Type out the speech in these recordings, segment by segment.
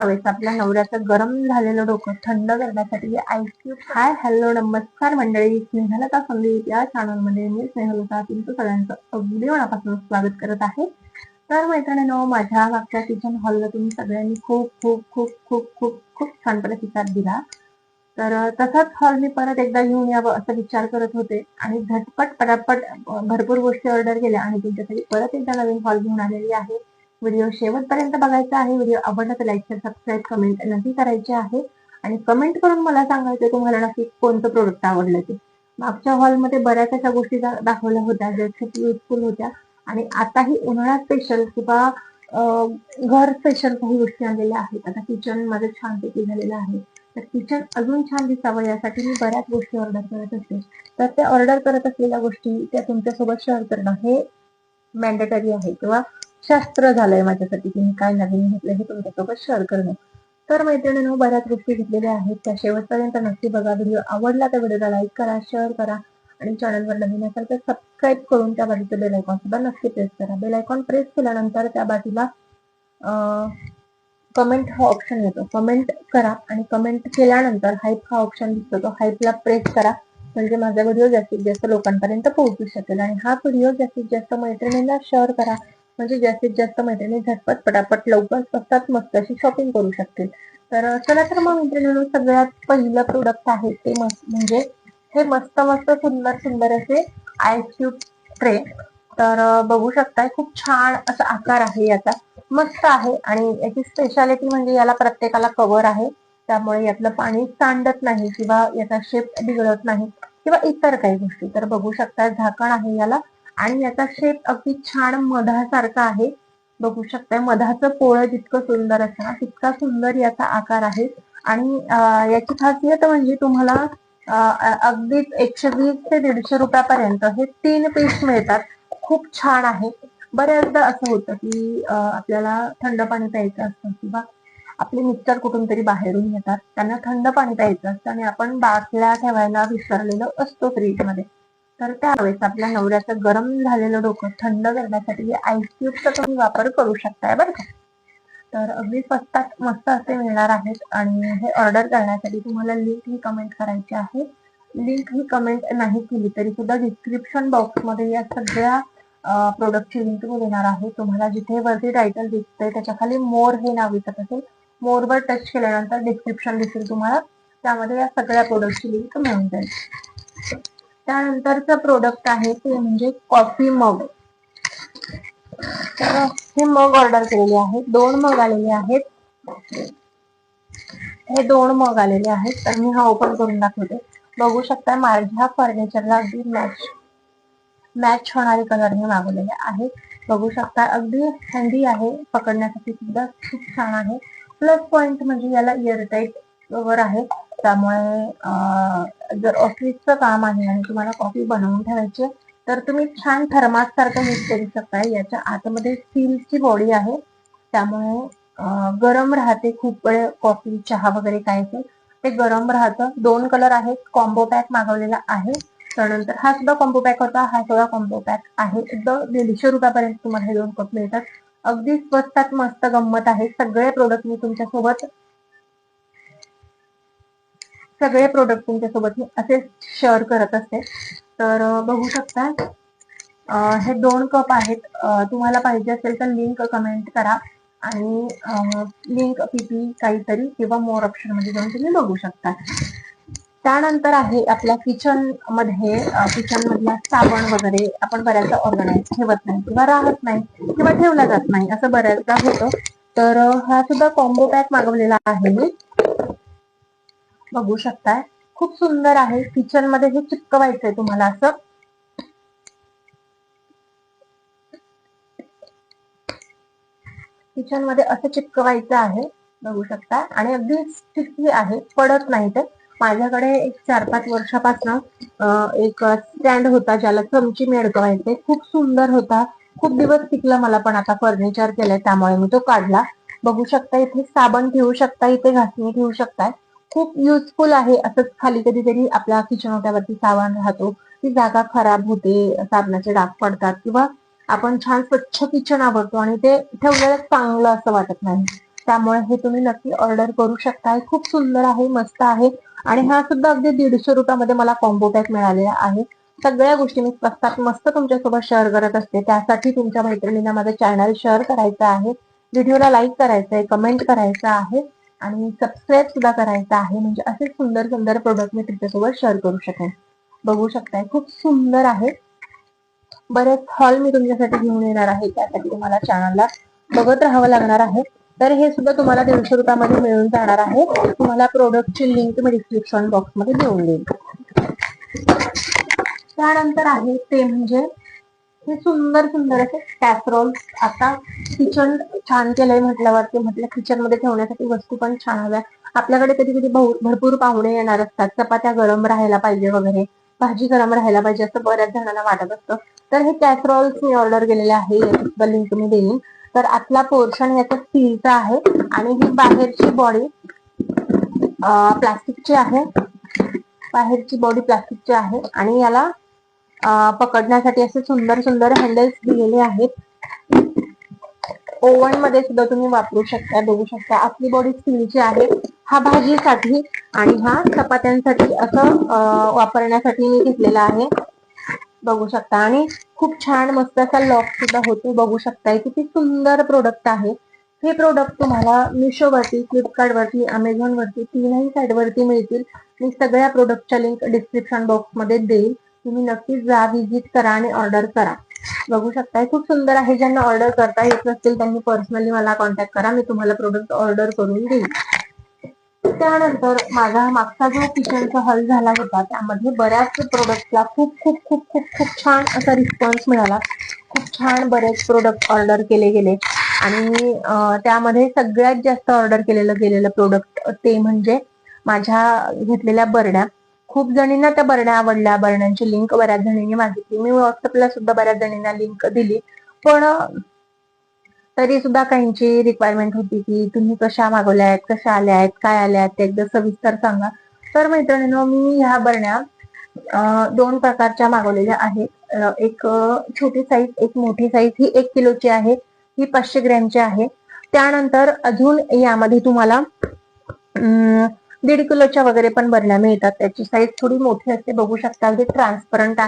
त्यावेळेस आपल्या नवऱ्याचं गरम झालेलं डोकं थंड करण्यासाठी आईस क्यूब. हाय हॅलो नमस्कार मंडळी, स्नेहलता संदीप या चॅनलमध्ये मी स्नेहलता तुमचं सगळ्यांचं अगदी मनापासून स्वागत करत आहे. तर मैत्रिणींनो, माझ्या मागच्या किचन हॉलला तुम्ही सगळ्यांनी खूप खूप खूप खूप खूप खूप छान प्रतिसाद दिला. तर तसाच हॉल मी परत एकदा घेऊन यावं असं विचार करत होते आणि झटपट पटापट भरपूर गोष्टी ऑर्डर केल्या आणि तुमच्यासाठी परत एकदा नवीन हॉल घेऊन आलेली आहे. व्हिडिओ शेवटपर्यंत बघायचा आहे. व्हिडिओ आवडला तर लाईक शेअर सबस्क्राईब कमेंट नक्की करायचे आहे आणि कमेंट करून मला सांगायचं तुम्हाला नक्की कोणतं प्रोडक्ट आवडलं ते. मागच्या हॉलमध्ये बऱ्याच अशा गोष्टी दाखवल्या होत्या ज्या खूप युजफुल होत्या आणि आताही उन्हाळा स्पेशल किंवा घर स्पेशल काही गोष्टी आलेल्या आहेत. आता किचन माझं छानपैकी झालेलं आहे, तर किचन अजून छान दिसावं यासाठी मी बऱ्याच गोष्टी ऑर्डर करत असते. तर त्या ऑर्डर करत असलेल्या गोष्टी त्या तुमच्यासोबत शेअर करणं हे मॅन्डेटरी आहे किंवा शास्त्र झालंय माझ्यासाठी की मी काय नवीन घेतलं हे तुमच्यासोबत शेअर करणं. तर मैत्रिणींनो, बऱ्याच गोष्टी घेतलेल्या आहेत त्या शेवटपर्यंत नक्की बघा. व्हिडिओ आवडला तर व्हिडिओला लाईक करा, शेअर करा आणि चॅनलवर नवीन असाल तर सबस्क्राईब करून त्या बाजूचं बेल आयकॉन सुद्धा नक्की प्रेस करा. बेल आयकॉन प्रेस केल्यानंतर त्या बाजूला कमेंट हा ऑप्शन येतो, कमेंट करा आणि कमेंट केल्यानंतर हाईप हा ऑप्शन दिसतो, तो हाईपला प्रेस करा म्हणजे माझा व्हिडिओ जास्तीत जास्त लोकांपर्यंत पोहोचू शकेल. आणि हा व्हिडिओ जास्तीत जास्त मैत्रिणींना शेअर करा म्हणजे जास्तीत जास्त मैत्रिणी झटपट पटापट लवकर स्वस्तात मस्त अशी शॉपिंग करू शकतील. तर चला तर मग मैत्रिणींनो, सगळ्यात पहिलं प्रोडक्ट आहे ते म्हणजे हे मस्त मस्त सुंदर सुंदर असे आईस क्यूब ट्रे. तर बघू शकताय खूप छान असा आकार आहे याचा, मस्त आहे. आणि याची स्पेशालिटी म्हणजे याला प्रत्येकाला कव्हर आहे, त्यामुळे यातलं पाणी सांडत नाही किंवा याचा शेप बिघडत नाही किंवा इतर काही गोष्टी. तर बघू शकता झाकण आहे याला आणि याचा शेप अगदी छान मधासारखा आहे. बघू शकता मधाचं पोळं जितकं सुंदर असतं तितका सुंदर याचा आकार आहे. आणि याची खासियत म्हणजे तुम्हाला अगदीच 120 ते 150 रुपयापर्यंत हे 3 पीस मिळतात. खूप छान आहे. बऱ्याचदा असं होतं की आपल्याला थंड पाणी प्यायचं असतं किंवा आपले मिस्टर कुठून तरी बाहेरून येतात, त्यांना थंड पाणी प्यायचं असतं आणि आपण बाटल्या ठेवायला विसरलेलो असतो फ्रीजमध्ये. तर त्यावेळेस आपल्या नवऱ्याचं गरम झालेलं डोकं थंड करण्यासाठी आईस क्यूबचा तुम्ही वापर करू शकताय बरं का. तर अगदी स्वस्तात मस्त असे मिळणार आहेत आणि हे ऑर्डर करण्यासाठी तुम्हाला लिंक ही कमेंट करायची आहे. लिंक ही कमेंट नाही केली तरी सुद्धा डिस्क्रिप्शन बॉक्समध्ये या सगळ्या प्रोडक्टची लिंक मी देणार आहे. तुम्हाला जिथे वरती टायटल दिसतंय त्याच्या खाली मोर हे नाव दिसत असेल, मोरवर टच केल्यानंतर डिस्क्रिप्शन दिसेल तुम्हाला, त्यामध्ये या सगळ्या प्रोडक्टची लिंक मिळून जाईल. त्यानंतरचं प्रोडक्ट आहे ते म्हणजे कॉफी मग. तर हे मग ऑर्डर केलेले आहेत, 2 मग आलेले आहेत. हे 2 मग आलेले आहेत. तर मी हा ओपन करून दाखवते. बघू शकता माझ्या फर्निचरला अगदी मॅच होणारे कलर मी मागवलेले आहेत. बघू शकता अगदी हँडी आहे, पकडण्यासाठी सुद्धा खूप छान आहे. प्लस पॉइंट म्हणजे याला एअरटाईट कव्हर आहे, त्यामुळे जर ऑफिसचं काम आहे आणि तुम्हाला कॉफी बनवून ठेवायची तर तुम्ही छान थर्मास सारखं यूज करू शकता. याच्या आतमध्ये स्टीलची बॉडी आहे, त्यामुळे गरम राहते खूप वेळ. कॉफी चहा वगैरे काय असेल ते गरम राहतं. 2 कलर आहेत. कॉम्बो पॅक मागवलेला आहे. त्यानंतर हा सुद्धा कॉम्बो पॅक होता, हा सुद्धा कॉम्बो पॅक आहे. एकदम 150 रुपयापर्यंत तुम्हाला हे 2 कप मिळतात. अगदी स्वस्तात मस्त गंमत आहे. सगळे प्रोडक्ट मी तुमच्यासोबत मी असे शेअर करत असते. तर बघू शकता हे 2 कप आहेत. तुम्हाला पाहिजे असेल तर लिंक कमेंट करा आणि लिंक पीपी काहीतरी किंवा मोर ऑप्शन मध्ये जाऊन तुम्ही बघू शकता. त्यानंतर आहे आपल्या किचन मधला साबण वगैरे आपण बऱ्याचदा ऑर्गनाईज ठेवत नाही किंवा राहत नाही किंवा ठेवला जात नाही, असं बऱ्याचदा होतं. तर हा सुद्धा कॉम्बो पॅक मागवलेला आहे मी. बघू शकताय खूप सुंदर आहे. किचन मध्ये हे चिपकवायचंय तुम्हाला, असं किचन मध्ये असं चिपकवायचं आहे. बघू शकता आणि अगदी स्टिकी आहे, पडत नाही ते. माझ्याकडे एक 4-5 वर्षापासून एक स्टँड होता ज्याला चमची मी अडकवायचे, खूप सुंदर होता, खूप दिवस टिकला. मला पण आता फर्निचर केलंय त्यामुळे मी तो काढला. बघू शकता इथे साबण ठेवू शकता, इथे घासणी ठेवू शकताय. खूप युजफुल आहे. असंच खाली कधीतरी आपल्या किचन ओट्यावरती साबण राहतो, ती जागा खराब होते, साबणाचे डाग पडतात किंवा आपण छान स्वच्छ किचन आवडतो आणि ते ठेवलेलं चांगलं असं वाटत नाही, त्यामुळे हे तुम्ही नक्की ऑर्डर करू शकता. खूप सुंदर आहे, मस्त आहे. आणि हा सुद्धा अगदी 150 रुपयामध्ये मला कॉम्बो पॅक मिळालेला आहे. सगळ्या गोष्टी मी स्वस्तात मस्त तुमच्यासोबत शेअर करत असते. त्यासाठी तुमच्या मैत्रिणींना माझं चॅनल शेअर करायचं आहे, व्हिडिओला लाईक करायचं आहे, कमेंट करायचं आहे आणि सबस्क्राईब सुद्धा करायचं आहे. म्हणजे असे सुंदर सुंदर प्रोडक्ट मी तुमच्यासोबत शेअर करू शकेन. बघू शकताय खूप सुंदर आहे. बरेच हॉल मी तुमच्यासाठी घेऊन येणार आहे, त्यासाठी तुम्हाला चॅनलला बघत राहावं लागणार आहे. तर हे सुद्धा तुम्हाला 150 रुपयामध्ये मिळून जाणार आहे. तुम्हाला प्रोडक्टची लिंक मी डिस्क्रिप्शन बॉक्स मध्ये देऊन देईन. त्यानंतर आहे ते म्हणजे हे सुंदर सुंदर असे कॅसरोल. आता किचन छान केलंय म्हटल्यावरती म्हटलं किचन मध्ये ठेवण्यासाठी वस्तू पण छान हव्या. आपल्याकडे कधी कधी भरपूर पाहुणे येणार असतात, चपात्या गरम राहायला पाहिजे वगैरे, भाजी गरम राहायला पाहिजे असं बऱ्याच जणांना वाटत असतं. तर हे कॅसरोल्स मी ऑर्डर केलेले आहे, याची लिंक मी देईन. तर आतला पोर्शन याचा स्टीलचा आहे आणि ही बाहेरची बॉडी प्लास्टिकची आहे. बाहेरची बॉडी प्लास्टिकची आहे आणि याला पकडण्यासाठी असे सुंदर सुंदर हँडल्स दिलेले आहेत. ओव्हन मध्ये सुद्धा तुम्ही वापरू शकता. बघू शकता आपली बॉडी स्टीलची आहे. हा भाजीसाठी आणि हा चपात्यांसाठी असं वापरण्यासाठी मी घेतलेला आहे. बघू शकता आणि खूप छान मस्त असा लॉक सुद्धा होतो. बघू शकता किती सुंदर प्रोडक्ट आहे. हे प्रोडक्ट तुम्हाला मिशोवरती, फ्लिपकार्टवरती, अमेझॉन वरती, तीनही साईट वरती मिळतील. मी सगळ्या प्रोडक्टच्या लिंक डिस्क्रिप्शन बॉक्स मध्ये देईल. तुम्ही नक्कीच जा, व्हिजिट करा आणि ऑर्डर करा. बघू शकता खूप सुंदर आहे. ज्यांना ऑर्डर करता येत नसतील त्यांनी पर्सनली मला कॉन्टॅक्ट करा, मी तुम्हाला प्रोडक्ट ऑर्डर करून देईन. त्यानंतर माझा मागचा जो किचनचा हॉल झाला होता त्यामध्ये बऱ्याच प्रोडक्टला खूप खूप खूप खूप खूप छान असा रिस्पॉन्स मिळाला. खूप छान बरेच प्रोडक्ट ऑर्डर केले गेले आणि त्यामध्ये सगळ्यात जास्त ऑर्डर गेलेलं प्रोडक्ट ते म्हणजे माझ्या घेतलेल्या बरण्या. खूप जणींना त्या बरण्या आवडल्या. बरण्यांची लिंक बऱ्याच जणींनी मागितली. मी व्हॉट्सअपला सुद्धा बऱ्याच जणींना लिंक दिली, पण तरी सुद्धा काहींची रिक्वायरमेंट होती की तुम्ही कशा मागवल्या आहेत, कशा आल्या आहेत, काय आल्या आहेत ते एकदा सविस्तर सांगा. तर मैत्रिणींनो, मी ह्या बरण्या 2 प्रकारच्या मागवलेल्या आहेत. एक छोटी साईज, एक मोठी साईज. ही 1 किलोची आहे, ही 500 ग्रॅमची आहे. त्यानंतर अजून यामध्ये तुम्हाला 1.5 किलोच्या वगैरे पण बरण्या मिळतात. त्याची साईज थोडी मोठी असते. बघू शकता अगदी ट्रान्सपरंट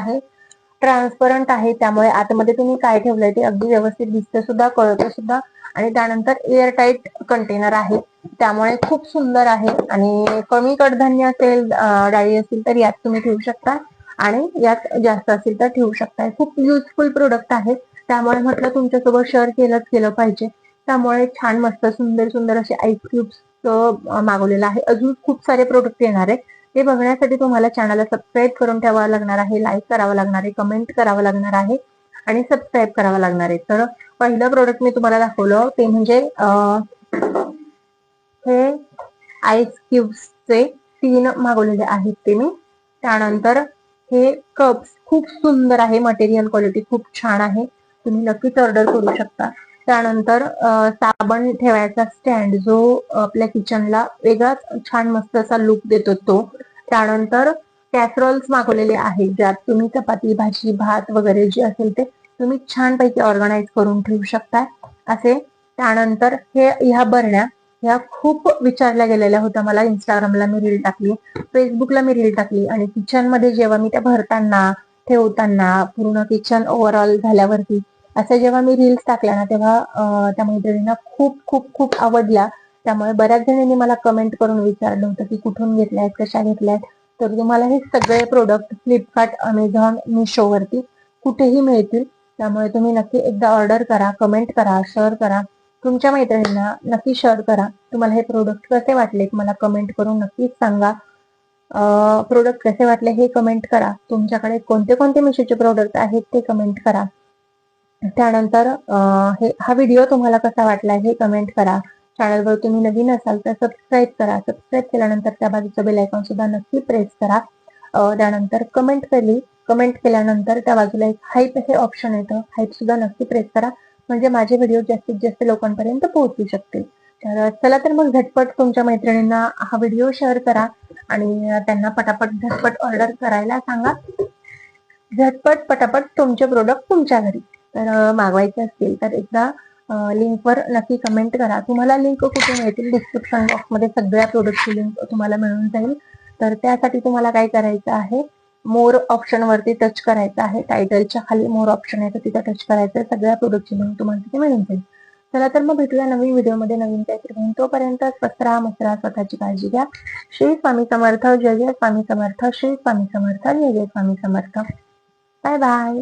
आहे त्यामुळे आतमध्ये तुम्ही काय ठेवलंय ते अगदी व्यवस्थित दिसतं सुद्धा, कळतं सुद्धा. आणि त्यानंतर एअर टाईट कंटेनर आहे, त्यामुळे खूप सुंदर आहे. आणि कमी कडधान्य असेल, डाळी असतील तर यात तुम्ही ठेवू शकता आणि यात जास्त असेल तर ठेवू शकता. खूप युजफुल प्रोडक्ट आहे, त्यामुळे म्हटलं तुमच्यासोबत शेअर केलं पाहिजे. त्यामुळे छान मस्त सुंदर सुंदर असे आईस क्यूब्स मागवलेलं आहे. अजून खूप सारे प्रोडक्ट येणार आहे. ते बघण्यासाठी तुम्हाला चॅनलला सबस्क्राईब करून ठेवावं लागणार आहे, लाईक करावं लागणार आहे, कमेंट करावं लागणार आहे आणि सबस्क्राईब करावं लागणार आहे. तर पहिलं प्रोडक्ट मी तुम्हाला दाखवलं ते म्हणजे हे आईस क्यूब्सचे 3 मागवलेले आहेत ते मी. त्यानंतर हे कप्स खूप सुंदर आहे, मटेरियल क्वालिटी खूप छान आहे, तुम्ही नक्कीच ऑर्डर करू शकता. त्यानंतर साबण ठेवायचा स्टँड, जो आपल्या किचनला वेगळाच छान मस्त असा लुक देतो तो. त्यानंतर कॅसरोल्स मागवलेले आहेत, ज्यात तुम्ही चपाती, भाजी, भात वगैरे जे असेल ते तुम्ही छानपैकी ऑर्गनाईज करून ठेवू शकता असे. त्यानंतर ह्या बरण्या ह्या खूप विचारल्या गेलेल्या होत्या मला. इंस्टाग्रामला मी रील टाकली, फेसबुकला मी रील टाकली आणि किचन मध्ये जेव्हा मी त्या भरताना, ठेवताना, पूर्ण किचन ओव्हरऑल झाल्यावरती असं जेव्हा मी रील्स टाकल्या ना, तेव्हा त्या मैत्रिणींना खूप खूप खूप आवडल्या. त्यामुळे बऱ्याच जणांनी मला कमेंट करून विचारलं होतं की कुठून घेतल्यात, कशा घेतल्यात. तर तुम्हाला हे सगळे प्रोडक्ट फ्लिपकार्ट, अमेझॉन, मिशो वरती कुठेही मिळतील. त्यामुळे तुम्ही नक्की एकदा ऑर्डर करा, कमेंट करा, शेअर करा, तुमच्या मैत्रिणींना नक्की शेअर करा. तुम्हाला हे प्रोडक्ट कसे वाटले मला कमेंट करून नक्कीच सांगा. प्रोडक्ट कसे वाटले हे कमेंट करा. तुमच्याकडे कोणते कोणते मिशोचे प्रोडक्ट आहेत ते कमेंट करा. त्यानंतर हा व्हिडिओ तुम्हाला कसा वाटला हे कमेंट करा. चॅनलवर तुम्ही नवीन असाल तर सबस्क्राईब करा. सबस्क्राईब केल्यानंतर त्या बाजूचं बेल आयकॉन सुद्धा नक्की प्रेस करा. त्यानंतर कमेंट केल्यानंतर त्या बाजूला एक हाईप हे ऑप्शन येतं, हाईप सुद्धा नक्की प्रेस करा, म्हणजे माझे व्हिडिओ जास्तीत जास्त लोकांपर्यंत पोहोचू शकतील. तर चला तर मग झटपट तुमच्या मैत्रिणींना हा व्हिडिओ शेअर करा आणि त्यांना पटापट झटपट ऑर्डर करायला सांगा. झटपट पटापट तुमचे प्रोडक्ट तुमच्या घरी. तर मागवायचे असतील तर एकदा लिंकवर नक्की कमेंट करा. तुम्हाला लिंक कुठे मिळतील? डिस्क्रिप्शन बॉक्समध्ये सगळ्या प्रोडक्टची लिंक तुम्हाला मिळून जाईल. तर त्यासाठी तुम्हाला काय करायचं आहे, मोर ऑप्शन वरती टच करायचं आहे. टायटलच्या खाली मोर ऑप्शन आहे तर तिथे टच करायचं आहे. सगळ्या प्रोडक्टची लिंक तुम्हाला तिथे मिळून जाईल. चला तर मग भेटूया नवीन व्हिडिओमध्ये नवीन काहीतरी घेऊन. तोपर्यंत स्वस्त राहा, मस्त राहा, स्वतःची काळजी घ्या. श्री स्वामी समर्थ. जय जय स्वामी समर्थ. श्री स्वामी समर्थ. जय जय स्वामी समर्थ. Bye bye.